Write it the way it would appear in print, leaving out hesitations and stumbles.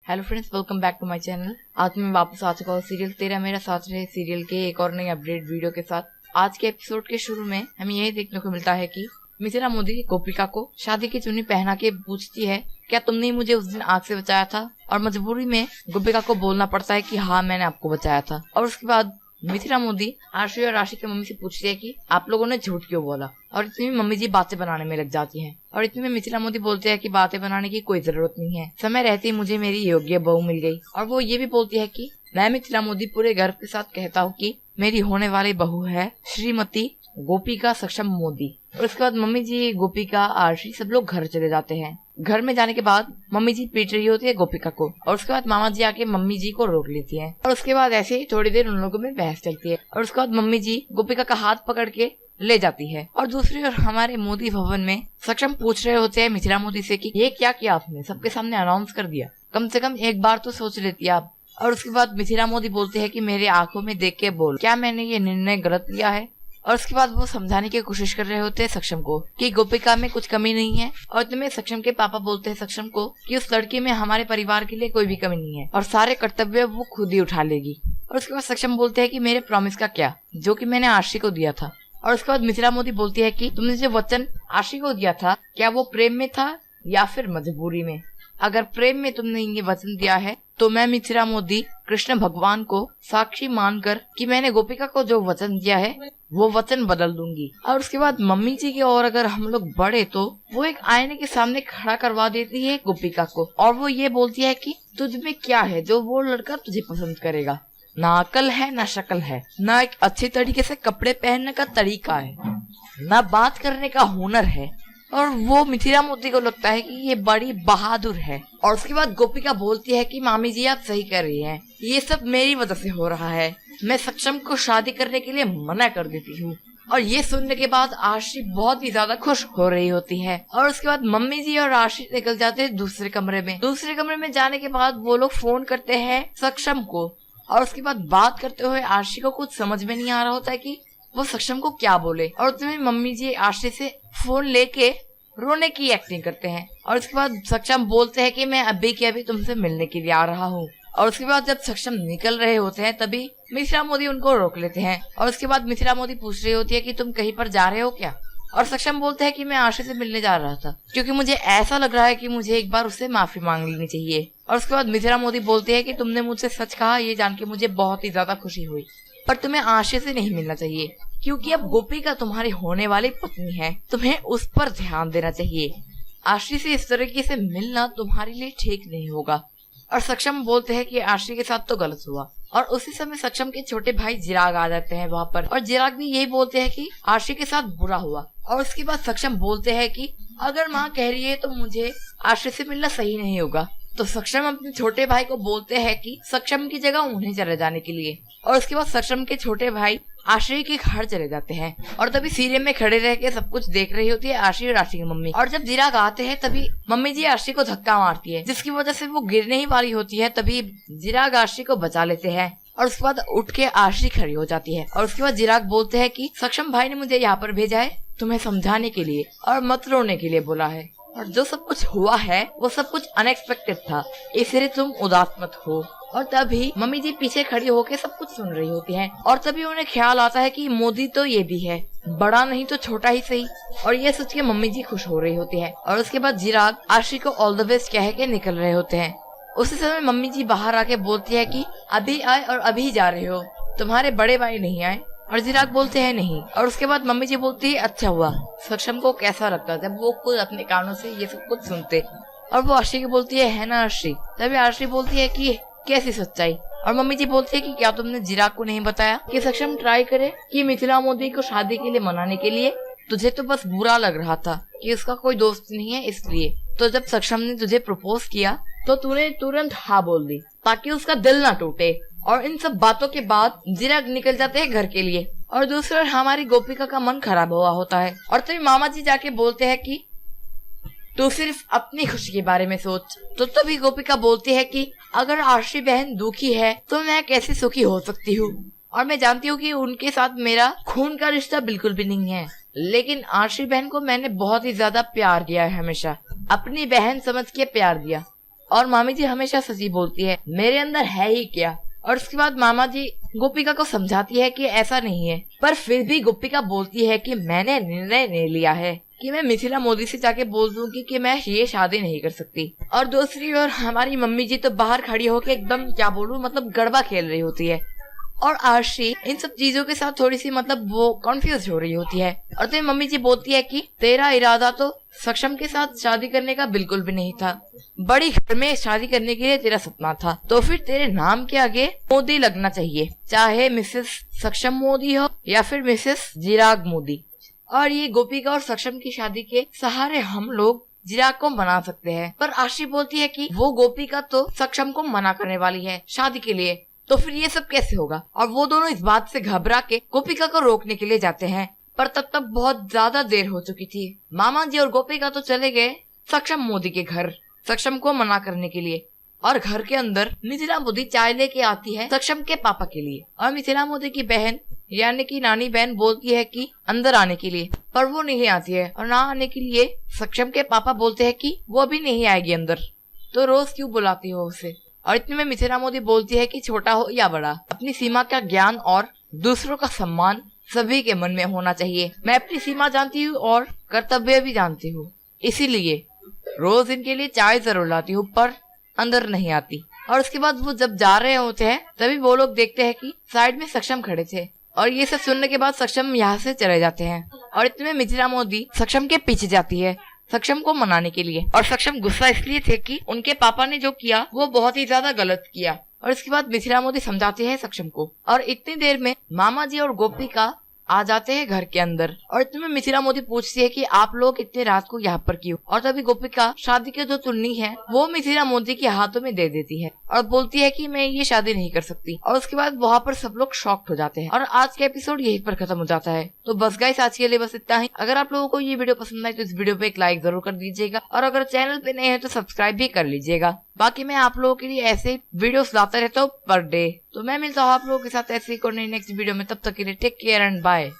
Hello friends, welcome back to my channel. आज मैं वापस आ चुका हूँ सीरियल तेरा मेरा साथ रहे सीरियल के एक और नई अपडेट वीडियो के साथ। आज के एपिसोड के शुरू में हमें यही देखने को मिलता है कि मिथिला मोदी गोपिका को शादी की चुन्नी पहना के पूछती है, क्या तुमने मुझे उस दिन आग से बचाया था? और मजबूरी में गोपिका को बोलना पड़ता है कि हाँ, मैंने आपको बचाया था। और उसके बाद मिथिला मोदी आरशी और राशि की मम्मी से पूछती है कि आप लोगों ने झूठ क्यों बोला? और इतनी में मम्मी जी बातें बनाने में लग जाती हैं। और इतने में मिथिला मोदी बोलते हैं कि बातें बनाने की कोई जरूरत नहीं है, समय रहते ही मुझे मेरी योग्य बहू मिल गई। और वो ये भी बोलती है कि मैं मिथिला मोदी पूरे गर्व के साथ कहता हूँ कि मेरी होने वाली बहू है श्रीमती गोपिका सक्षम मोदी। और उसके बाद मम्मी जी, गोपिका, आरशी सब लोग घर चले जाते हैं। घर में जाने के बाद मम्मी जी पीट रही होती है गोपिका को। और उसके बाद मामा जी आके मम्मी जी को रोक लेती हैं। और उसके बाद ऐसे ही थोड़ी देर उन लोगों में बहस चलती है। और उसके बाद मम्मी जी गोपिका का हाथ पकड़ के ले जाती है। और दूसरी ओर हमारे मोदी भवन में सक्षम पूछ रहे होते हैं मिथिला मोदी से कि ये क्या किया आपने, सबके सामने अनाउंस कर दिया, कम से कम एक बार तो सोच लेती आप। और उसके बाद मिथिला मोदी बोलते हैं कि मेरे आंखों में देख के बोल, क्या मैंने ये निर्णय गलत लिया है? और उसके बाद वो समझाने की कोशिश कर रहे होते हैं सक्षम को कि गोपिका में कुछ कमी नहीं है। और तुम्हें सक्षम के पापा बोलते हैं सक्षम को कि उस लड़की में हमारे परिवार के लिए कोई भी कमी नहीं है और सारे कर्तव्य वो खुद ही उठा लेगी। और उसके बाद सक्षम बोलते हैं कि मेरे प्रॉमिस का क्या, जो कि मैंने आरशी को दिया था। और उसके बाद मिथिला मोदी बोलती है कि तुमने जो वचन आरशी को दिया था, क्या वो प्रेम में था या फिर मजबूरी में? अगर प्रेम में तुमने ये वचन दिया है तो मैं मिथिला मोदी कृष्ण भगवान को साक्षी मानकर कि मैंने गोपिका को जो वचन दिया है वो वचन बदल दूंगी। और उसके बाद मम्मी जी की ओर अगर हम लोग बढ़े तो वो एक आईने के सामने खड़ा करवा देती है गोपिका को। और वो ये बोलती है कि तुझ में क्या है जो वो लड़का तुझे पसंद करेगा? ना अकल है, ना शक्ल है, ना एक अच्छे तरीके से कपड़े पहनने का तरीका है, ना बात करने का हुनर है। और वो मिथिला मोदी को लगता है कि ये बड़ी बहादुर है। और उसके बाद गोपिका बोलती है कि मामी जी आप सही कर रही हैं, ये सब मेरी वजह से हो रहा है, मैं सक्षम को शादी करने के लिए मना कर देती हूँ। और ये सुनने के बाद आरशी बहुत ही ज्यादा खुश हो रही होती है। और उसके बाद मम्मी जी और आरशी निकल जाते हैं दूसरे कमरे में। दूसरे कमरे में जाने के बाद वो लोग फोन करते हैं सक्षम को। और उसके बाद बात करते हुए आरशी को कुछ समझ में नहीं आ रहा होता है कि वो सक्षम को क्या बोले। और उतने में मम्मी जी आरशी से फोन लेके रोने की एक्टिंग करते हैं। और उसके बाद सक्षम बोलते हैं कि मैं अभी के अभी तुमसे मिलने के लिए आ रहा हूँ। और उसके बाद जब सक्षम निकल रहे होते हैं तभी मिथिला मोदी उनको रोक लेते हैं। और उसके बाद मिथिला मोदी पूछ रही होती है कि तुम कहीं पर जा रहे हो क्या? और सक्षम बोलते हैं कि मैं आरशी से मिलने जा रहा था क्योंकि मुझे ऐसा लग रहा है कि मुझे एक बार उससे माफी मांग लेनी चाहिए। और उसके बाद मिथिला मोदी बोलती है कि तुमने मुझसे सच कहा, ये जान के मुझे बहुत ही ज्यादा खुशी हुई, पर तुम्हें आरशी से नहीं मिलना चाहिए क्योंकि अब गोपिका तुम्हारी होने वाली पत्नी है, तुम्हें उस पर ध्यान देना चाहिए। आरशी से इस तरीके से मिलना तुम्हारे लिए ठीक नहीं होगा। और सक्षम बोलते हैं कि आरशी के साथ तो गलत हुआ। और उसी समय सक्षम के छोटे भाई चिराग आ जाते हैं वहाँ पर। और चिराग भी यही बोलते हैं कि आरशी के साथ बुरा हुआ। और उसके बाद सक्षम बोलते हैं कि अगर माँ कह रही है तो मुझे आरशी से मिलना सही नहीं होगा। तो सक्षम अपने छोटे भाई को बोलते हैं कि सक्षम की जगह उन्हें चले जाने के लिए। और उसके बाद सक्षम के छोटे भाई आरशी के घर चले जाते हैं। और तभी सीरियल में खड़े रह के सब कुछ देख रही होती है आरशी और आरशी की मम्मी। और जब चिराग आते हैं तभी मम्मी जी आरशी को धक्का मारती है, जिसकी वजह से वो गिरने ही वाली होती है। तभी चिराग आरशी को बचा लेते हैं। और उसके बाद उठ के आरशी खड़ी हो जाती है। और उसके बाद चिराग बोलते हैं कि सक्षम भाई ने मुझे यहाँ पर भेजा है तुम्हें समझाने के लिए और मत रोने के लिए बोला है। और जो सब कुछ हुआ है वो सब कुछ अनएक्सपेक्टेड था, इसलिए तुम उदास मत हो। और तभी मम्मी जी पीछे खड़ी होकर सब कुछ सुन रही होती हैं। और तभी उन्हें ख्याल आता है कि मोदी तो ये भी है, बड़ा नहीं तो छोटा ही सही। और ये सोच के मम्मी जी खुश हो रही होती है। और उसके बाद चिराग आरशी को ऑल द बेस्ट कह के निकल रहे होते हैं। उसी समय मम्मी जी बाहर आके बोलती है कि अभी आए और अभी जा रहे हो, तुम्हारे बड़े भाई नहीं आए? और चिराग बोलते हैं नहीं। और उसके बाद मम्मी जी बोलती है अच्छा हुआ। सक्षम को कैसा लगता जब वो खुद अपने कानों से ये सब कुछ सुनते। और वो आरशी को बोलती है ना आरशी? तभी आरशी बोलती है कि कैसी सच्चाई? और मम्मी जी बोलती है कि क्या तुमने चिराग को नहीं बताया कि सक्षम ट्राई करे कि मिथिला मोदी को शादी के लिए मनाने के लिए? तुझे तो बस बुरा लग रहा था कि उसका कोई दोस्त नहीं है इसलिए। तो जब सक्षम ने तुझे प्रपोज किया तो तूने तुरंत हाँ बोल दी ताकि उसका दिल ना टूटे। और इन सब बातों के बाद चिराग निकल जाते हैं घर के लिए। और दूसरी ओर हमारी गोपिका का मन खराब हुआ होता है। और तभी मामा जी जाके बोलते हैं कि तू सिर्फ अपनी खुशी के बारे में सोच। तो तभी गोपिका बोलती है कि अगर आरशी बहन दुखी है तो मैं कैसे सुखी हो सकती हूँ? और मैं जानती हूँ कि उनके साथ मेरा खून का रिश्ता बिल्कुल भी नहीं है, लेकिन आरशी बहन को मैंने बहुत ही ज्यादा प्यार दिया है, हमेशा अपनी बहन समझ के प्यार दिया। और मामी जी हमेशा सच बोलती है, मेरे अंदर है ही क्या। और उसके बाद मामा जी गोपिका को समझाती है कि ऐसा नहीं है, पर फिर भी गोपिका बोलती है कि मैंने निर्णय ले लिया है कि मैं मिथिला मोदी से जाके बोल दूंगी कि मैं ये शादी नहीं कर सकती। और दूसरी ओर हमारी मम्मी जी तो बाहर खड़ी होकर एकदम क्या बोलूं मतलब गरबा खेल रही होती है। और आरशी इन सब चीजों के साथ थोड़ी सी मतलब वो कंफ्यूज हो रही होती है। और तो मम्मी जी बोलती है कि तेरा इरादा तो सक्षम के साथ शादी करने का बिल्कुल भी नहीं था, बड़ी घर में शादी करने के लिए तेरा सपना था, तो फिर तेरे नाम के आगे मोदी लगना चाहिए, चाहे मिसेस सक्षम मोदी हो या फिर मिसेस चिराग मोदी। और ये गोपिका और सक्षम की शादी के सहारे हम लोग चिराग को मना सकते हैं। पर आरशी बोलती है कि वो गोपिका तो सक्षम को मना करने वाली है शादी के लिए, तो फिर ये सब कैसे होगा। और वो दोनों इस बात से घबरा के गोपिका को रोकने के लिए जाते हैं, पर तब तक बहुत ज्यादा देर हो चुकी थी। मामा जी और गोपिका तो चले गए सक्षम मोदी के घर सक्षम को मना करने के लिए। और घर के अंदर मिथिला मोदी चाय लेके आती है सक्षम के पापा के लिए। और मिथिला मोदी की बहन यानी कि नानी बहन बोलती है कि अंदर आने के लिए, पर वो नहीं आती है। और ना आने के लिए सक्षम के पापा बोलते हैं कि वो अभी नहीं आएगी अंदर, तो रोज क्यों बुलाती हो उसे। और इतने में मिथिला मोदी बोलती है कि छोटा हो या बड़ा, अपनी सीमा का ज्ञान और दूसरों का सम्मान सभी के मन में होना चाहिए। मैं अपनी सीमा जानती हूँ और कर्तव्य भी जानती हूँ, इसीलिए रोज इनके लिए चाय जरूर लाती हूँ, पर अंदर नहीं आती। और उसके बाद वो जब जा रहे होते हैं तभी वो लोग देखते हैं कि साइड में सक्षम खड़े थे। और ये सब सुनने के बाद सक्षम यहाँ से चले जाते हैं। और इतने में मिथिला मोदी सक्षम के पीछे जाती है सक्षम को मनाने के लिए। और सक्षम गुस्सा इसलिए थे कि उनके पापा ने जो किया वो बहुत ही ज्यादा गलत किया। और इसके बाद मिथिला मोदी समझाती है सक्षम को। और इतनी देर में मामा जी और गोपिका आ जाते हैं घर के अंदर। और इतने में मिथिला मोदी पूछती है कि आप लोग इतने रात को यहाँ पर क्यों। और तभी गोपिका शादी की जो चुन्नी है वो मिथिला मोदी के हाथों में दे देती है और बोलती है कि मैं ये शादी नहीं कर सकती। और उसके बाद वहाँ पर सब लोग शॉक्ड हो जाते हैं। और आज का एपिसोड यहीं पर खत्म हो जाता है। तो बस गाइस आज के लिए बस इतना ही। अगर आप लोगों को ये वीडियो पसंद आए तो इस वीडियो पे एक लाइक जरूर कर दीजिएगा। और अगर चैनल पे नए हैं तो सब्सक्राइब भी कर लीजिएगा। बाकी मैं आप लोगों के लिए ऐसे वीडियोस लाता रहता हूँ पर डे। तो मैं मिलता हूँ आप लोगों के साथ ऐसे ही नेक्स्ट वीडियो में। तब तक के लिए टेक केयर एंड बाय।